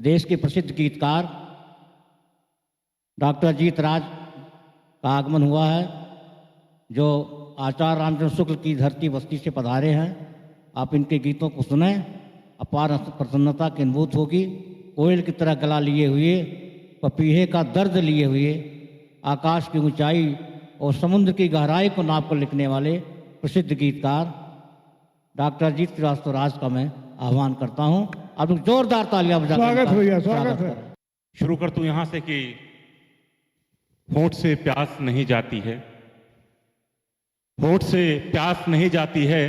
देश के प्रसिद्ध गीतकार डॉक्टर जीत राज का आगमन हुआ है, जो आचार्य रामचंद्र शुक्ल की धरती बस्ती से पधारे हैं। आप इनके गीतों को सुने, अपार प्रसन्नता की अनुभूत होगी। कोयल की तरह गला लिए हुए, पपीहे का दर्द लिए हुए, आकाश की ऊंचाई और समुद्र की गहराई को नाप कर लिखने वाले प्रसिद्ध गीतकार डॉक्टर जीत श्रीवास्तव राज का मैं आह्वान करता हूं। आप लोग जोरदार तालियां बजा कर स्वागत भैया, स्वागत है। शुरू कर तू यहां से कि होंठ से प्यास नहीं जाती है, होंठ से प्यास नहीं जाती है,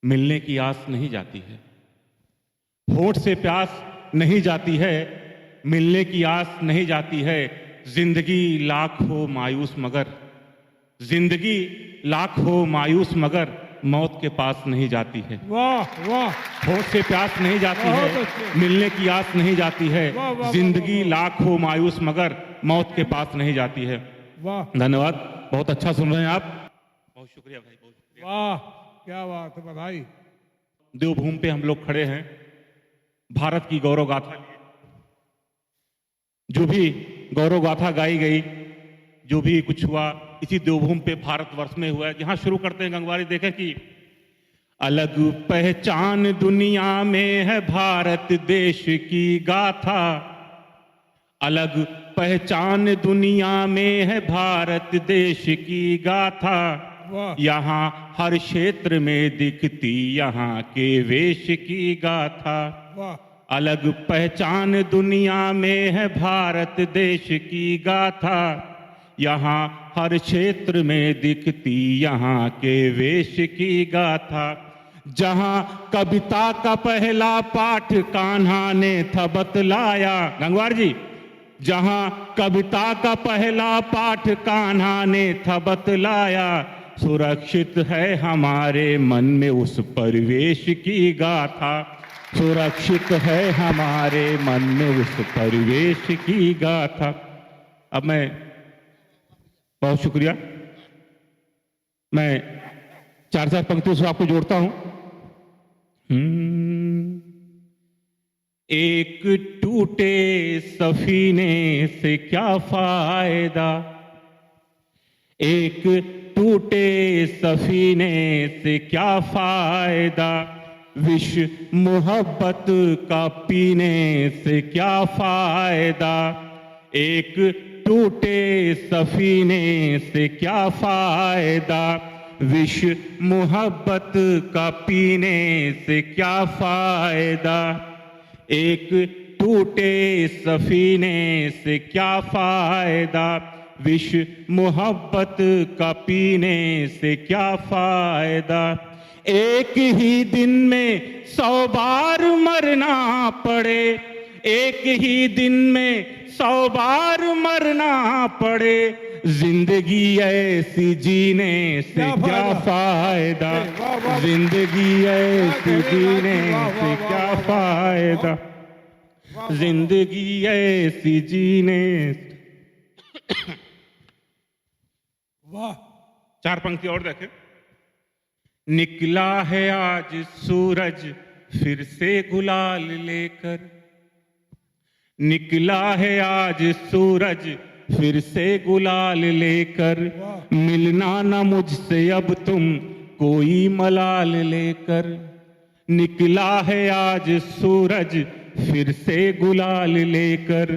मिलने की आस नहीं जाती है। होंठ से प्यास नहीं जाती है, मिलने की आस नहीं जाती है। जिंदगी लाख हो मायूस मगर, जिंदगी लाख हो मायूस मगर मौत के पास नहीं जाती है। वाह वाह, होंठ से प्यास नहीं जाती बहुत है, अच्छे। मिलने की आस नहीं जाती है। वाह, वाह, जिंदगी वाह, लाख हो मायूस मगर मौत के पास नहीं जाती है। वाह धन्यवाद, बहुत अच्छा सुन रहे हैं आप। बहुत शुक्रिया भाई, बहुत शुक्रिया। वाह, क्या बात है, बधाई। देवभूमि पे हम लोग खड़े हैं, भारत की गौरव गाथा लिए। जो भी गौरव गाथा गाई गई, जो भी कुछ हुआ, इसी देवभूमि पे भारतवर्ष में हुआ है। जहां शुरू करते हैं गंगवारी, देखें कि अलग पहचान दुनिया में है भारत देश की गाथा। अलग पहचान दुनिया में है भारत देश की गाथा। वाह यहाँ हर क्षेत्र में दिखती यहाँ के वेश की गाथा। वाह, अलग पहचान दुनिया में है भारत देश की गाथा। यहाँ हर क्षेत्र में दिखती यहाँ के वेश की गाथा। जहाँ कविता का पहला पाठ कान्हा ने था बतलाया, गंगवार जी, जहाँ कविता का पहला पाठ कान्हा ने था बतलाया, सुरक्षित है हमारे मन में उस परिवेश की गाथा। सुरक्षित है हमारे मन में उस परिवेश की गाथा। अब मैं, बहुत शुक्रिया, मैं चार चार पंक्तियों से आपको जोड़ता हूं। एक टूटे सफीने से क्या फायदा, एक टूटे सफीने से क्या फायदा, विष मोहब्बत का पीने से क्या फायदा। एक टूटे सफीने से क्या फायदा, विष मोहब्बत का पीने से क्या फायदा। एक टूटे सफीने से क्या फायदा, विष मोहब्बत का पीने से क्या फायदा। एक ही दिन में 100 बार मरना पड़े, एक ही दिन में 100 बार मरना पड़े, जिंदगी ऐसी जीने से क्या फायदा। जिंदगी ऐसी जीने से क्या फायदा, जिंदगी ऐसी जीने। वाह, चार पंक्ति और देखें। निकला है आज सूरज फिर से गुलाल लेकर, निकला है आज सूरज फिर से गुलाल लेकर, मिलना न मुझसे अब तुम कोई मलाल लेकर। निकला है आज सूरज फिर से गुलाल लेकर,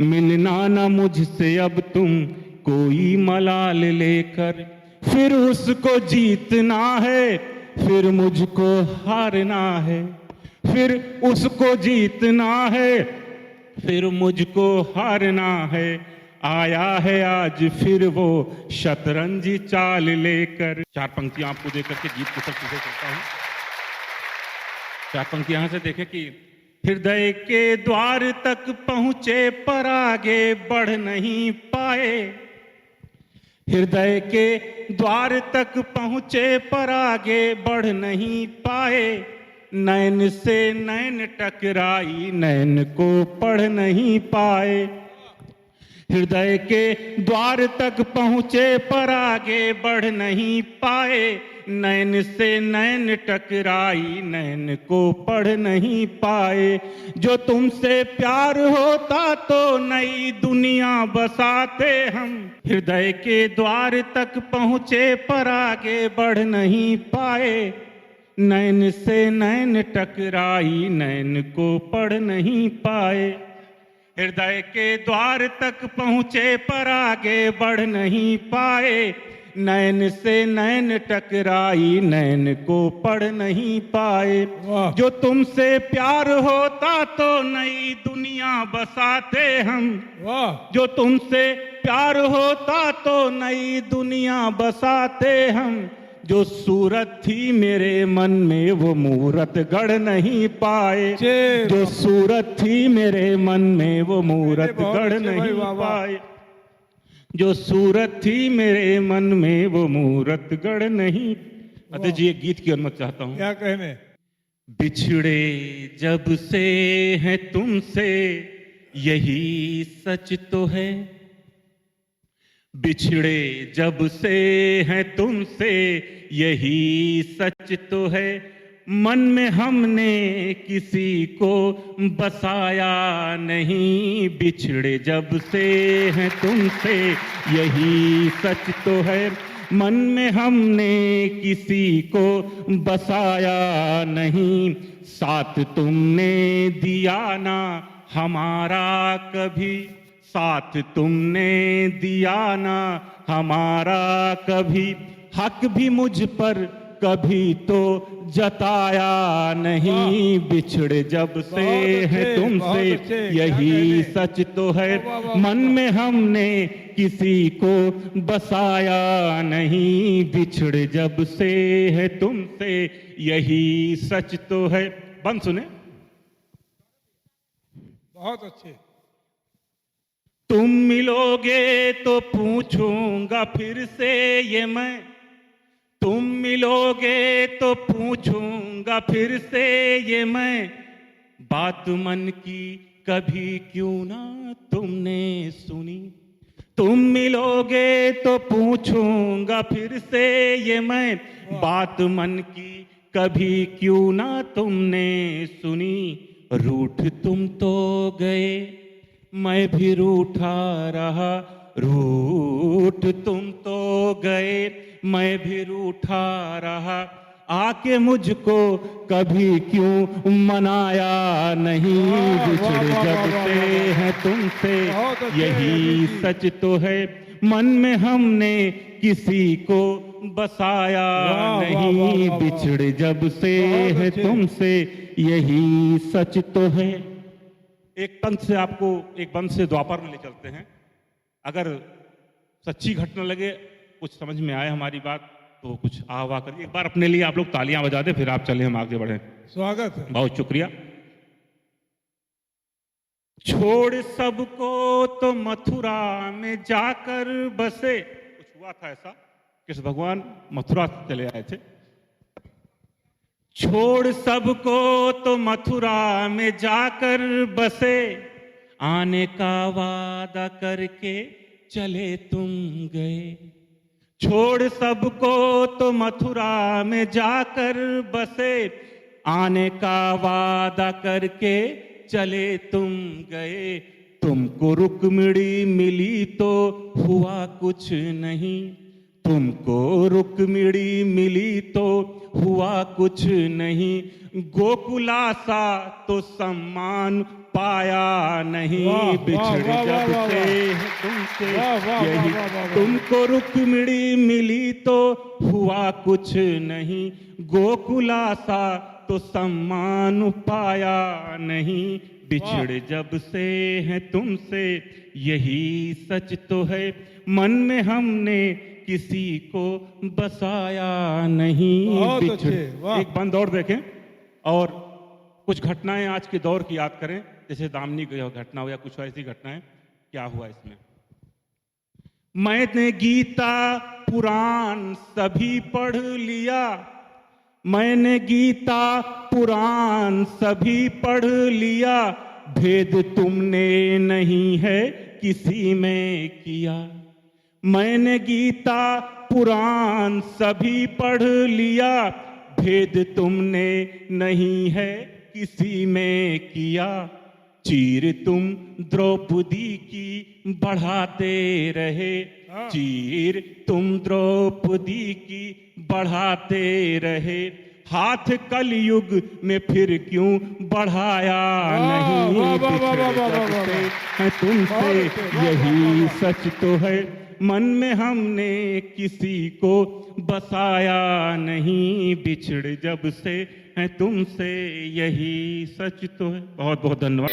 मिलना न मुझसे अब तुम कोई मलाल लेकर। फिर उसको जीतना है, फिर मुझको हारना है, फिर उसको जीतना है, फिर मुझको हारना है। आया है आज फिर वो शतरंजी चाल लेकर। चार पंक्तियां आपको देकर के गीत को सब चीजें करता हूं। चार पंक्तियां यहां से देखें कि हृदय के द्वार तक पहुंचे पर आगे बढ़ नहीं पाए, हृदय के द्वार तक पहुंचे पर आगे बढ़ नहीं पाए। नैन से नैन टकराई, नैन को पढ़ नहीं पाए। हृदय के द्वार तक पहुंचे पर आगे बढ़ नहीं पाए, नैन से नैन टकराई नैन को पढ़ नहीं पाए। जो तुमसे प्यार होता तो नई दुनिया बसाते हम, हृदय के द्वार तक पहुंचे पर आगे बढ़ नहीं पाए, नैन से नैन टकराई नैन को पढ़ नहीं पाए। हृदय के द्वार तक पहुंचे पर आगे बढ़ नहीं पाए, नैन से नैन टकराई नैन को पढ़ नहीं पाए। वाह। जो तुमसे प्यार होता तो नई दुनिया बसाते हम, वाह जो तुमसे प्यार होता तो नई दुनिया बसाते हम। जो सूरत थी मेरे मन में वो मूरत गढ़ नहीं पाए, जय जो सूरत थी मेरे मन में वो मूरत बहुत गढ़ अच्छे भाई, नहीं वाह, वाह। पाए, जो सूरत थी मेरे मन में वो मूरत गढ़ नहीं। अतः जी एक गीत की अनुमति चाहता हूं। क्या कहने। बिछड़े जब से हैं तुमसे यही सच तो है, बिछड़े जब से हैं तुमसे यही सच तो है। मन में हमने किसी को बसाया नहीं, बिछड़े जब से हैं तुमसे यही सच तो है। मन में हमने किसी को बसाया नहीं, साथ तुमने दिया ना हमारा कभी, साथ तुमने दिया ना हमारा कभी। हक भी मुझ पर कभी तो जताया नहीं, बिछड़े जब से है तुमसे यही सच तो है। मन में हमने किसी को बसाया नहीं, बिछड़े जब से है तुमसे यही सच तो है। बंद सुने। बहुत अच्छे। तुम मिलोगे तो पूछूंगा फिर से ये मैं, तुम मिलोगे तो पूछूंगा फिर से ये मैं। बात मन की कभी क्यों ना तुमने सुनी, तुम मिलोगे तो पूछूंगा फिर से ये मैं। बात मन की कभी क्यों ना तुमने सुनी। रूठ तुम तो गए मैं भी रूठा रहा, रूठ तुम तो गए मैं भी रूठा रहा। आके मुझको कभी क्यों मनाया नहीं, बिछड़े जब से है तुमसे यही सच तो है। मन में हमने किसी को बसाया नहीं, बिछड़े जब से है तुमसे यही सच तो है। एक पंथ से आपको एक बंद से द्वापर में ले चलते हैं। अगर सच्ची घटना लगे, कुछ समझ में आए हमारी बात, तो कुछ आवा करिए। एक बार अपने लिए आप लोग तालियां बजा दें, फिर आप चले हम आगे बढ़े। स्वागत है। बहुत शुक्रिया। छोड़ सबको तो मथुरा में जाकर बसे। कुछ हुआ था ऐसा, कृष्ण भगवान मथुरा चले आए थे। छोड़ सबको तो मथुरा में जाकर बसे, आने का वादा करके चले तुम गए। छोड़ सबको तो मथुरा में जाकर बसे, आने का वादा करके चले तुम गए। तुमको रुक्मिणी मिली तो हुआ कुछ नहीं, तुमको रुक्मिणी मिली तो हुआ कुछ नहीं। गोकुलासा तो सम्मान पाया नहीं, बिछड़े जब से तुमसे यही। तुमको रुक्मिणी मिली तो हुआ कुछ नहीं, गोकुलासा तो सम्मान पाया नहीं। बिछड़े जब से है तुमसे यही सच तो है। मन में हमने किसी को बसाया नहीं, बिछड़े। एक बंद और देखें और कुछ घटनाएं आज के दौर की याद करें, जैसे दामिनी की घटना हो या कुछ ऐसी घटनाएं। क्या हुआ इसमें? मैंने गीता पुराण सभी पढ़ लिया, मैंने गीता पुराण सभी पढ़ लिया। भेद तुमने नहीं है किसी में किया। मैंने गीता पुराण सभी पढ़ लिया, भेद तुमने नहीं है किसी में किया। चीर तुम द्रौपदी की बढ़ाते रहे, चीर तुम द्रौपदी की बढ़ाते रहे, हाथ कलयुग में फिर क्यों बढ़ाया नहीं। वाह, वाह, वाह, वाह, वाह, वाह, बिछड़ वाह। जब से है तुमसे यही सच तो है, मन में हमने किसी को बसाया नहीं। बिछड़ जब से है तुमसे यही सच तो है। बहुत बहुत धन्यवाद।